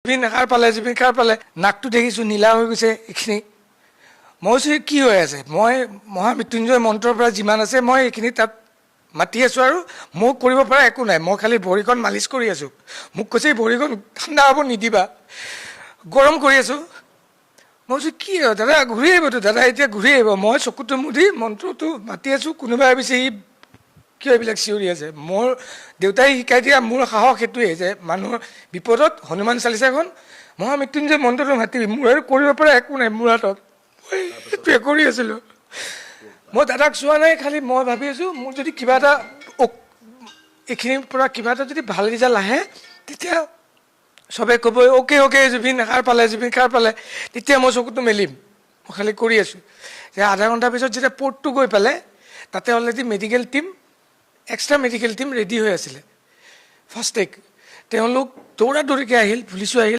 জুবিন সাৰ পালে নাকটো দেখিছোঁ নীলা হৈ গৈছে এইখিনি মই কৈছোঁ কি হৈ আছে মই মহামৃত্যুঞ্জয় মন্ত্ৰৰ পৰা যিমান আছে মই এইখিনি তাত মাতি আছোঁ আৰু মোক কৰিব পৰা একো নাই মই খালি ভৰিখন মালিচ কৰি আছোঁ মোক কৈছে ভৰিখন ঠাণ্ডা হ'ব নিদিবা গৰম কৰি আছোঁ মই কৈছোঁ কি হয় দাদা ঘূৰি আহিবতো দাদা এতিয়া ঘূৰি আহিব মই চকুটো মুদি মন্ত্ৰটো মাতি আছোঁ কোনোবাই ভাবিছে ই কিয় এইবিলাক চিঞৰি আছে মোৰ দেউতাই শিকাই দিয়া মোৰ সাহস সেইটোৱে যে মানুহৰ বিপদত হনুমান চালিচাখন মহামৃত্যুঞ্জয় মন্ত্ৰটো মাতিবি মোৰ আৰু কৰিব পৰা একো নাই মোৰ হাতত মই সেইটোৱে কৰি আছিলোঁ মই দাদাক চোৱা নাই খালি মই ভাবি আছোঁ মোৰ যদি কিবা এটা এইখিনিৰ পৰা কিবা এটা যদি ভাল ৰিজাল্ট আহে তেতিয়া চবে ক'ব অ'কে জুবিন সাৰ পালে তেতিয়া মই চকুটো মেলিম মই খালি কৰি আছোঁ যে আধা ঘণ্টাৰ পিছত যেতিয়া পৰ্টটো গৈ পালে তাতে already medical team extra medical team ready হৈ আছিলে ফাৰ্ষ্ট টেক তেওঁলোক দৌৰা দৌৰিকৈ আহিল পুলিচো আহিল